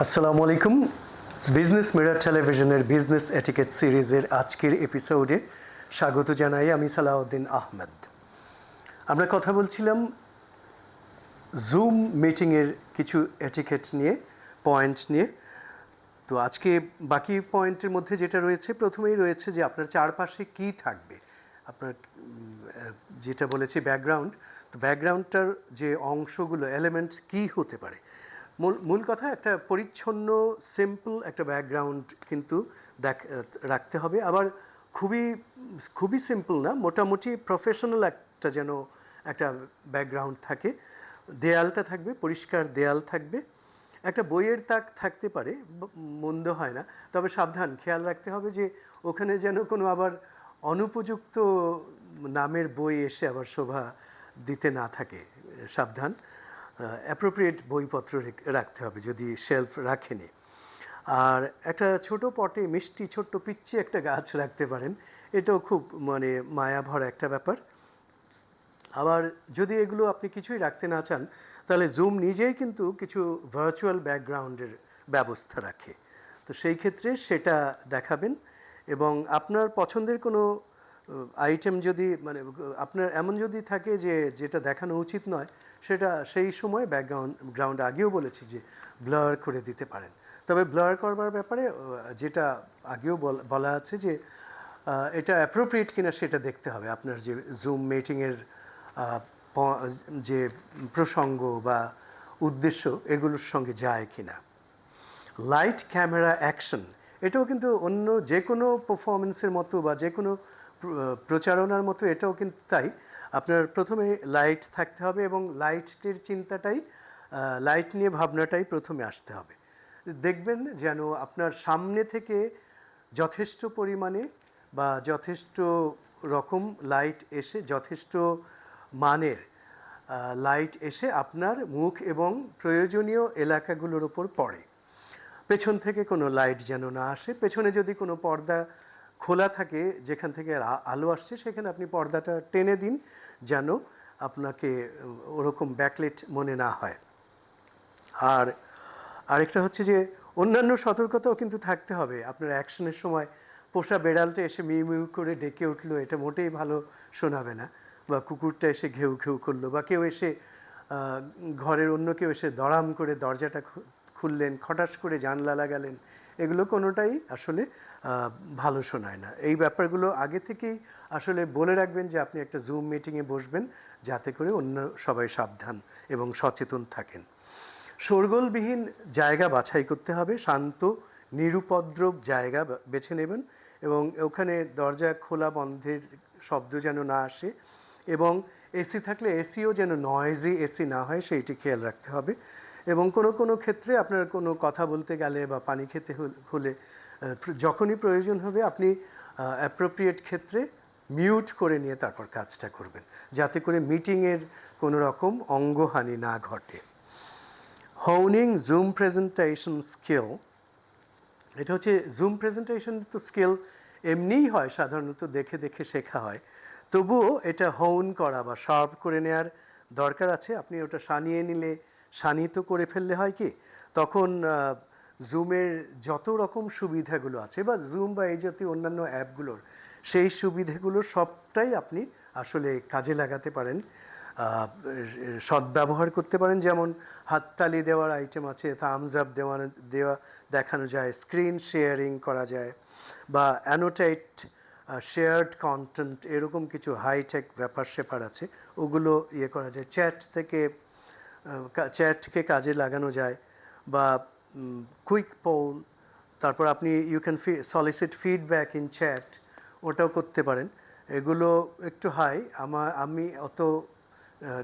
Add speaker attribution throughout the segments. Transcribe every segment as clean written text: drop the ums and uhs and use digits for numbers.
Speaker 1: আসসালামু আলাইকুম। Business mirror টেলিভিশনের বিজনেস এটিকেট সিরিজের আজকের এপিসোডে স্বাগত জানাই। আমি সালাউদ্দিন আহমেদ। আমরা কথা বলছিলাম জুম মিটিংয়ের কিছু এটিকেট নিয়ে, পয়েন্ট নিয়ে। তো আজকে বাকি পয়েন্টের মধ্যে যেটা রয়েছে, প্রথমেই রয়েছে যে আপনার চারপাশে কী থাকবে। আপনার যেটা বলেছি ব্যাকগ্রাউন্ড, তো ব্যাকগ্রাউন্ডটার যে অংশগুলো, এলিমেন্টস কী হতে পারে। মূল কথা একটা পরিচ্ছন্ন সিম্পল একটা ব্যাকগ্রাউন্ড কিন্তু রাখতে হবে। আবার খুবই খুবই সিম্পল না, মোটামুটি প্রফেশনাল একটা যেন একটা ব্যাকগ্রাউন্ড থাকে। দেয়ালটা থাকবে, পরিষ্কার দেয়াল থাকবে। একটা বইয়ের তাক থাকতে পারে, মন্দ হয় না। তবে সাবধান, খেয়াল রাখতে হবে যে ওখানে যেন কোনো আবার অনুপযুক্ত নামের বই এসে আবার শোভা দিতে না থাকে। সাবধান, অ্যাপ্রোপ্রিয়েট বইপত্র রাখতে হবে যদি শেলফ রাখেনি। আর একটা ছোট পটে মিষ্টি ছোট্ট পিচ্ছি একটা গাছ রাখতে পারেন, এটাও খুব মানে মায়াভরা একটা ব্যাপার। আবার যদি এগুলো আপনি কিছুই রাখতে না চান, তাহলে জুম নিজেই কিন্তু কিছু ভার্চুয়াল ব্যাকগ্রাউন্ডের ব্যবস্থা রাখে। তো সেই ক্ষেত্রে সেটা দেখাবেন। এবং আপনার পছন্দের কোনো আইটেম যদি মানে আপনার এমন যদি থাকে যে যেটা দেখানো উচিত নয়, সেটা সেই সময় ব্যাকগ্রাউন্ড আগেও বলেছি যে ব্লার করে দিতে পারেন। তবে ব্লার করবার ব্যাপারে যেটা আগেও বলা আছে যে এটা অ্যাপ্রোপ্রিয়েট কিনা সেটা দেখতে হবে। আপনার যে জুম মিটিংয়ের যে প্রসঙ্গ বা উদ্দেশ্য এগুলোর সঙ্গে যায় কিনা। লাইট, ক্যামেরা, অ্যাকশন, এটাও কিন্তু অন্য যে কোনো পারফরমেন্সের মতো বা যে কোনো প্রচারণার মতো এটাও কিন্তু তাই। আপনার প্রথমে লাইট থাকতে হবে এবং লাইটের চিন্তাটাই, লাইট নিয়ে ভাবনাটাই প্রথমে আসতে হবে। দেখবেন যেন আপনার সামনে থেকে যথেষ্ট পরিমাণে বা যথেষ্ট রকম লাইট এসে, যথেষ্ট মানের লাইট এসে আপনার মুখ এবং প্রয়োজনীয় এলাকাগুলোর ওপর পড়ে। পেছন থেকে কোনো লাইট যেন না আসে। পেছনে যদি কোনো পর্দা খোলা থাকে যেখান থেকে আলো আসছে, সেখানে আপনি পর্দাটা টেনে দিন যেন আপনাকে ওরকম ব্যাকলাইট মনে না হয়। আর আরেকটা হচ্ছে যে অন্যান্য সতর্কতাও কিন্তু থাকতে হবে। আপনার অ্যাকশনের সময় পোষা বেড়ালটা এসে মিউ মিউ করে ডেকে উঠলো, এটা মোটেই ভালো শোনাবে না। বা কুকুরটা এসে ঘেউ ঘেউ করলো, বা কেউ এসে ঘরের অন্য কেউ এসে দড়াম করে দরজাটা খুললেন, খটাস করে জানলা লাগালেন, এগুলো কোনোটাই আসলে ভালো শোনায় না। এই ব্যাপারগুলো আগে থেকেই আসলে বলে রাখবেন যে আপনি একটা জুম মিটিংয়ে বসবেন, যাতে করে অন্য সবাই সাবধান এবং সচেতন থাকেন। শোরগোলবিহীন জায়গা বাছাই করতে হবে, শান্ত নিরুপদ্রব জায়গা বেছে নেবেন এবং ওখানে দরজা খোলা বন্ধের শব্দ যেন না আসে, এবং এসি থাকলে এসিও যেন নয়েজি এসি না হয় সেইটি খেয়াল রাখতে হবে। এবং কোনো কোনো ক্ষেত্রে আপনার কোনো কথা বলতে গেলে বা পানি খেতে হলে যখনই প্রয়োজন হবে আপনি অ্যাপ্রোপ্রিয়েট ক্ষেত্রে মিউট করে নিয়ে তারপর কাজটা করবেন, যাতে করে মিটিংয়ের কোনো রকম অঙ্গহানি না ঘটে। হোনিং জুম প্রেজেন্টেশন স্কিল, এটা হচ্ছে জুম প্রেজেন্টেশন তো স্কিল এমনিই হয়, সাধারণত দেখে দেখে শেখা হয়। তবুও এটা হোন করা বা শার্প করে নেওয়ার দরকার আছে। আপনি ওটা সানিয়ে নিলে, শানিত করে ফেললে হয় কি, তখন জুমের যত রকম সুবিধাগুলো আছে বা জুম বা এই জাতীয় অন্যান্য অ্যাপগুলোর সেই সুবিধাগুলোর সবটাই আপনি আসলে কাজে লাগাতে পারেন, সদ্ব্যবহার করতে পারেন। যেমন হাততালি দেওয়ার আইটেম আছে, থামস আপ দেওয়া দেখানো যায়, স্ক্রিন শেয়ারিং করা যায়, বা অ্যানোটেট শেয়ার্ড কন্টেন্ট, এরকম কিছু হাইটেক ব্যাপার স্যাপার আছে, ওগুলো ইয়ে করা যায়। চ্যাটকে কাজে লাগানো যায়, বা কুইক পোল, তারপর আপনি you can solicit feedback in chat, ওটাও করতে পারেন। এগুলো একটু হাই, আমি অত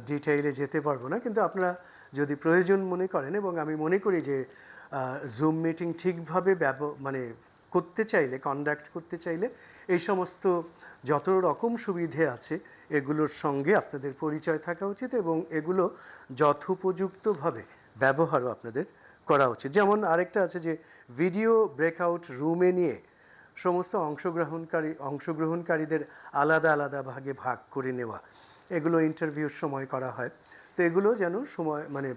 Speaker 1: ডিটেইলে যেতে পারবো না, কিন্তু আপনারা যদি প্রয়োজন মনে করেন, এবং আমি মনে করি যে জুম মিটিং ঠিকভাবে মানে করতে চাইলে, কন্ডাক্ট করতে চাইলে এই সমস্ত যত রকম সুবিধে আছে এগুলোর সঙ্গে আপনাদের পরিচয় থাকা উচিত, এবং এগুলো যথোপযুক্তভাবে ব্যবহারও আপনাদের করা উচিত। যেমন আরেকটা আছে যে ভিডিও ব্রেকআউট রুমে নিয়ে সমস্ত অংশগ্রহণকারীদের আলাদা আলাদা ভাগে ভাগ করে নেওয়া, এগুলো ইন্টারভিউর সময় করা হয়। তো এগুলো যেন সময় মানে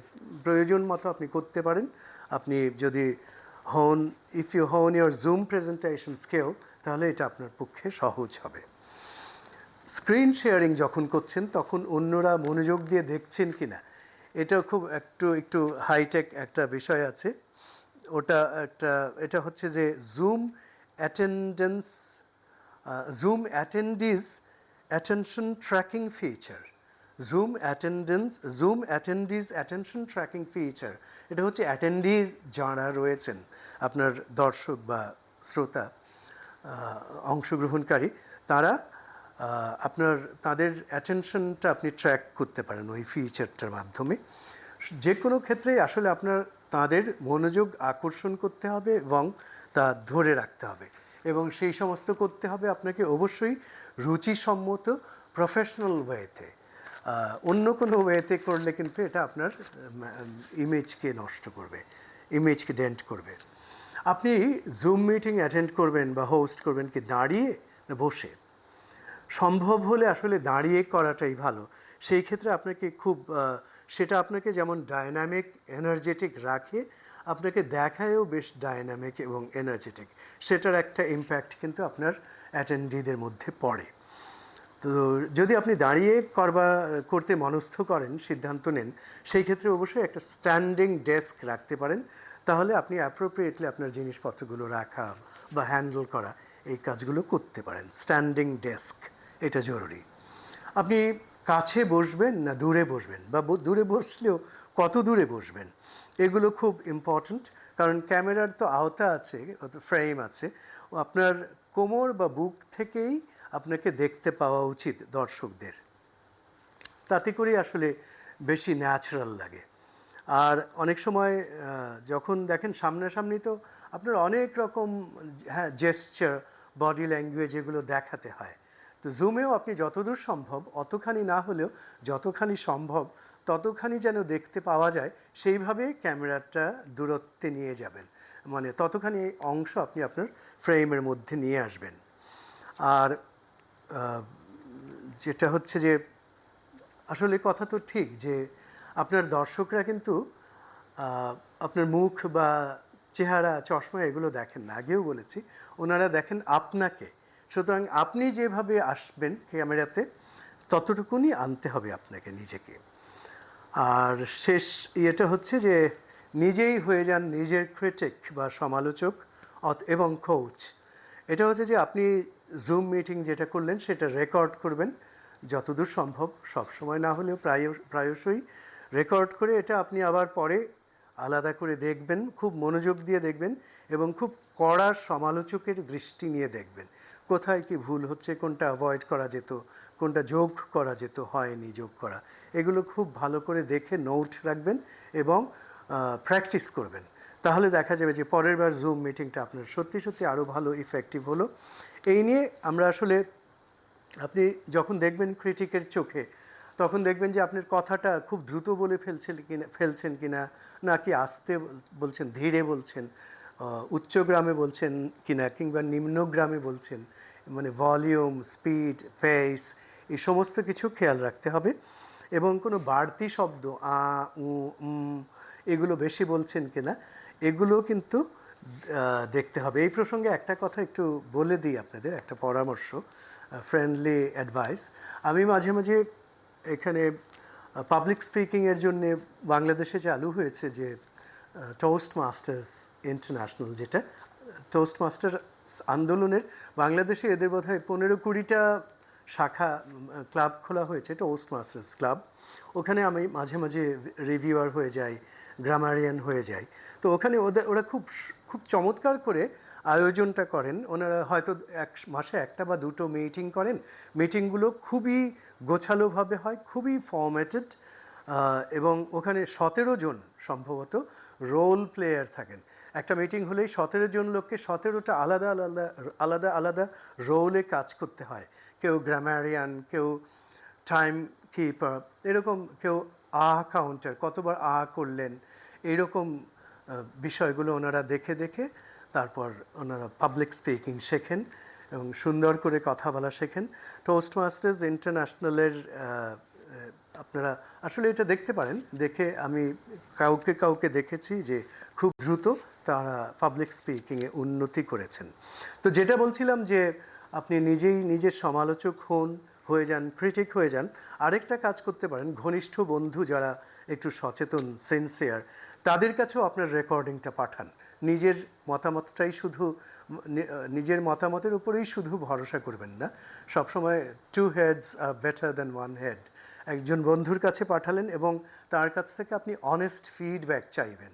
Speaker 1: প্রয়োজন মতো আপনি করতে পারেন। আপনি যদি ইফ ইউ হোন ইউর জুম প্রেজেন্টেশন স্কিল, তাহলে এটা আপনার পক্ষে সহজ হবে। স্ক্রিন শেয়ারিং যখন করছেন তখন অন্যরা মনোযোগ দিয়ে দেখছেন কিনা, এটা খুব একটু হাইটেক একটা বিষয় আছে। এটা হচ্ছে যে zoom অ্যাটেন্ডিজ attention tracking feature. Zoom অ্যাটেন্ডিজ attention tracking feature, এটা হচ্ছে অ্যাটেন্ডিজ যারা রয়েছেন আপনার দর্শক বা শ্রোতা, অংশগ্রহণকারী, তারা তাদের অ্যাটেনশনটা আপনি ট্র্যাক করতে পারেন ওই ফিচারটার মাধ্যমে। যে কোনো ক্ষেত্রেই আসলে আপনার তাদের মনোযোগ আকর্ষণ করতে হবে এবং তা ধরে রাখতে হবে, এবং সেই সমস্ত করতে হবে আপনাকে অবশ্যই রুচিসম্মত প্রফেশনাল ওয়েতে। অন্য কোনো ওয়েতে করলে কিন্তু এটা আপনার ইমেজকে নষ্ট করবে, ইমেজকে ডেন্ট করবে। আপনি জুম মিটিং অ্যাটেন্ড করবেন বা হোস্ট করবেন কি দাঁড়িয়ে না বসে? সম্ভব হলে আসলে দাঁড়িয়ে করাটাই ভালো। সেই ক্ষেত্রে আপনাকে সেটা আপনাকে যেমন ডায়নামিক এনার্জেটিক রাখে, আপনাকে দেখায়ও বেশ ডায়নামিক এবং এনার্জেটিক। সেটার একটা ইম্প্যাক্ট কিন্তু আপনার অ্যাটেন্ডিদের মধ্যে পড়ে। তো যদি আপনি দাঁড়িয়ে করতে মনস্থ করেন, সিদ্ধান্ত নেন, সেই ক্ষেত্রে অবশ্যই একটা স্ট্যান্ডিং ডেস্ক রাখতে পারেন। তাহলে আপনি অ্যাপ্রোপ্রিয়েটলি আপনার জিনিসপত্রগুলো রাখা বা হ্যান্ডেল করা এই কাজগুলো করতে পারেন। স্ট্যান্ডিং ডেস্ক এটা জরুরি। আপনি কাছে বসবেন না দূরে বসবেন, বা দূরে বসলেও কত দূরে বসবেন, এগুলো খুব ইম্পর্ট্যান্ট। কারণ ক্যামেরার তো আওতা আছে, ফ্রেম আছে, আপনার কোমর বা বুক থেকেই আপনাকে দেখতে পাওয়া উচিত দর্শকদের। তাতে করেই আসলে বেশি ন্যাচারাল লাগে। আর অনেক সময় যখন দেখেন সামনাসামনি, তো আপনার অনেক রকম জেস্চার, বডি ল্যাঙ্গুয়েজ এগুলো দেখাতে হয়। তো জুমেও আপনি যতদূর সম্ভব, অতখানি না হলেও যতখানি সম্ভব ততখানি যেন দেখতে পাওয়া যায়, সেইভাবে ক্যামেরাটা দূরত্বে নিয়ে যাবেন, মানে ততখানি অংশ আপনি আপনার ফ্রেমের মধ্যে নিয়ে আসবেন। আর যেটা হচ্ছে যে আসলে কথা তো ঠিক যে আপনার দর্শকরা কিন্তু আপনার মুখ বা চেহারা, চশমা এগুলো দেখেন না, আগেও বলেছি, ওনারা দেখেন আপনাকে। সুতরাং আপনি যেভাবে আসবেন ক্যামেরাতে, ততটুকুনি আনতে হবে আপনাকে নিজেকে। আর শেষ ইয়েটা হচ্ছে যে নিজেই হয়ে যান নিজের ক্রিটিক বা সমালোচক এবং কোচ। এটা হচ্ছে যে আপনি জুম মিটিং যেটা করলেন সেটা রেকর্ড করবেন যতদূর সম্ভব, সবসময় না হলেও প্রায়শই রেকর্ড করে এটা আপনি আবার পরে আলাদা করে দেখবেন, খুব মনোযোগ দিয়ে দেখবেন এবং খুব কড়া সমালোচকের দৃষ্টি নিয়ে দেখবেন কোথায় কি ভুল হচ্ছে, কোনটা অ্যাভয়েড করা যেত, কোনটা যোগ করা যেত, হয়নি যোগ করা, এগুলো খুব ভালো করে দেখে নোট রাখবেন এবং প্র্যাকটিস করবেন। তাহলে দেখা যাবে যে পরের বার জুম মিটিংটা আপনার সত্যি সত্যি আরও ভালো ইফেক্টিভ হলো। এই নিয়ে আমরা আসলে, আপনি যখন দেখবেন ক্রিটিকের চোখে, তখন দেখবেন যে আপনার কথাটা খুব দ্রুত বলে ফেলছেন কিনা, নাকি আস্তে বলছেন, ধীরে বলছেন, উচ্চগ্রামে বলছেন কিনা কিংবা নিম্নগ্রামে বলছেন, মানে ভলিউম, স্পিড, পেস, এই সমস্ত কিছু খেয়াল রাখতে হবে। এবং কোনো বাড়তি শব্দ উ এগুলো বেশি বলছেন কিনা, এগুলো কিন্তু দেখতে হবে। এই প্রসঙ্গে একটা কথা একটু বলে দিই আপনাদের, একটা পরামর্শ, ফ্রেন্ডলি অ্যাডভাইস। আমি মাঝে মাঝে এখানে পাবলিক স্পিকিংয়ের জন্যে বাংলাদেশে চালু হয়েছে যে টোস্ট মাস্টার্স ইন্টারন্যাশনাল, যেটা টোস্ট মাস্টার আন্দোলনের বাংলাদেশে এদের বোধহয় 15-20টা শাখা ক্লাব খোলা হয়েছে, টোস্ট মাস্টার্স ক্লাব। ওখানে আমি মাঝে মাঝে রিভিউয়ার হয়ে যাই, গ্রামারিয়ান হয়ে যাই। তো ওখানে ওরা খুব খুব চমৎকার করে আয়োজনটা করেন। ওনারা হয়তো মাসে একটা বা দুটো মিটিং করেন, মিটিংগুলো খুবই গোছালোভাবে হয়, খুবই ফর্ম্যাটেড, এবং ওখানে 17 জন সম্ভবত রোল প্লেয়ার থাকেন। একটা মিটিং হলেই 17 জন লোককে 17টা আলাদা আলাদা আলাদা আলাদা রোলে কাজ করতে হয়। কেউ গ্রামারিয়ান, কেউ টাইম কিপার, এরকম, কেউ কাউন্টার, কতবার করলেন, এইরকম বিষয়গুলো ওনারা দেখে দেখে তারপর ওনারা পাবলিক স্পিকিং শেখেন এবং সুন্দর করে কথা বলা শেখেন। টোস্ট মাস্টার্স ইন্টারন্যাশনালের আপনারা আসলে এটা দেখতে পারেন। দেখে আমি কাউকে দেখেছি যে খুব দ্রুত তারা পাবলিক স্পিকিংয়ে উন্নতি করেছেন। তো যেটা বলছিলাম যে আপনি নিজেই নিজের সমালোচক হয়ে যান, ক্রিটিক হয়ে যান। আরেকটা কাজ করতে পারেন, ঘনিষ্ঠ বন্ধু যারা একটু সচেতন, সিনসিয়ার, তাদের কাছেও আপনার রেকর্ডিংটা পাঠান। নিজের মতামতটাই শুধু নিজের মতামতের উপরেই শুধু ভরসা করবেন না। সবসময় two heads are better than one head. একজন বন্ধুর কাছে পাঠালেন এবং তার কাছ থেকে আপনি অনেস্ট ফিডব্যাক চাইবেন,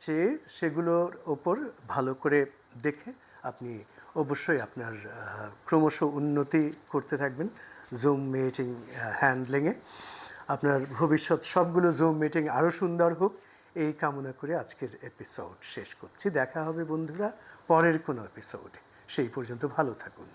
Speaker 1: চেয়ে সেগুলোর ওপর ভালো করে দেখে আপনি অবশ্যই আপনার ক্রমশ উন্নতি করতে থাকবেন জুম মিটিং হ্যান্ডলিংয়ে। আপনার ভবিষ্যৎ সবগুলো জুম মিটিং আরও সুন্দর হোক, এই কামনা করে আজকের এপিসোড শেষ করছি। দেখা হবে বন্ধুরা পরের কোনো এপিসোডে। সেই পর্যন্ত ভালো থাকুন।